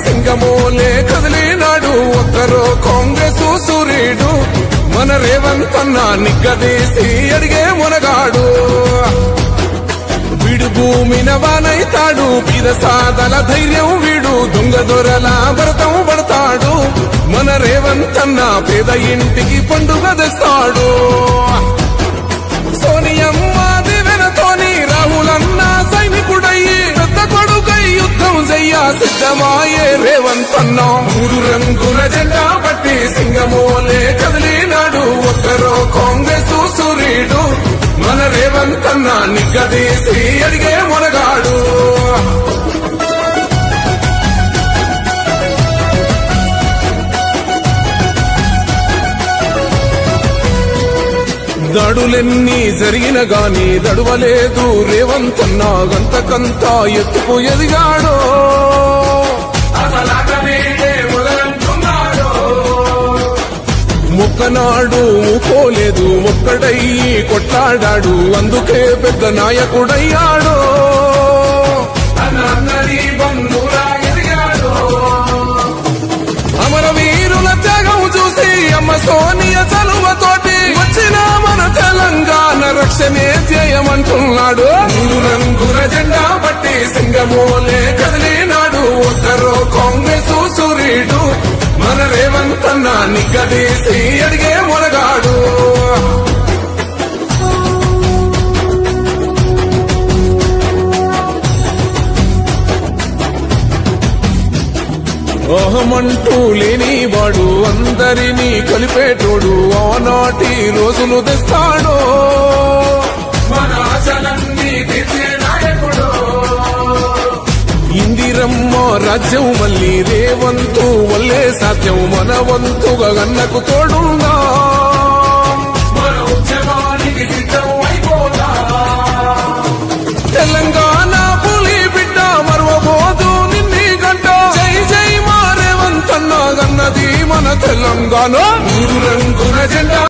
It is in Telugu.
సింగమోలే కదిలినాడు ఒక్కరో కాంగ్రెస్ సూర్యుడు మన రేవంత్ అన్న నిగ్గదీసి అడిగే మునగాడు వీడు భూమిన వానైతాడు బీద సాదల ధైర్యం వీడు దొంగ దొరల భరతం పడతాడు మన రేవంత్ అన్న పేద ఇంటికి పండుగ తెస్తాడు సోనియమ్మ దివెనతోని రాహులన్న సైనికుడయ్యి పెద్ద కొడుకై యుద్ధం చెయ్య సిద్ధమాయే రేవంత్ అన్న మూడు రంగుల జెండా పట్టి సింగమోలే కదిలినాడు ఒక్కరో కాంగ్రెస్ సూర్యుడు మన రేవంత్ అన్న నిగ్గదీసి అడిగే మునగాడు దాడులెన్ని జరిగిన గాని దడువలేదు రేవంత్ అన్న గంతకంతా ఎత్తుకు ఎదిగాడో మొక్కనాడు ఊకోలేదు ఒక్కడయ్యి కొట్లాడాడు అందుకే పెద్ద నాయకుడయ్యాడు అమరవీరుల త్యాగం చూసి అమ్మ సోనియ చలువతోటి వచ్చిన మన తెలంగాణ రక్షణే చేయమంటున్నాడు మూడు రంగుల జెండా పట్టి సింగమోలే కదిలినాడు ఒక్కరో కాంగ్రెస్ సూర్యుడు మన రేవంత్ అన్న నిగ్గదీసి అడిగే మునగాడు అహమంటూ లేనివాడు అందరినీ కలిపేటోడు ఆనాటి రోజులు తెస్తాడు మన ఆశలన్నీ తీర్చే నాయకుడు ఇందిరమ్మ రాజ్యం మళ్ళీ రేవంతు వల్లే సాధ్యం మన వంతుగా గన్నకు తోడుందా మన ఉద్యమానికి సిద్ధం అయిపోదా తెలంగాణ పులి బిడ్డ మరవబోదు నిన్ని గంట జై జై మా రేవంత్ అన్న గన్నది మన తెలంగాణ మూడు రంగుల జెండా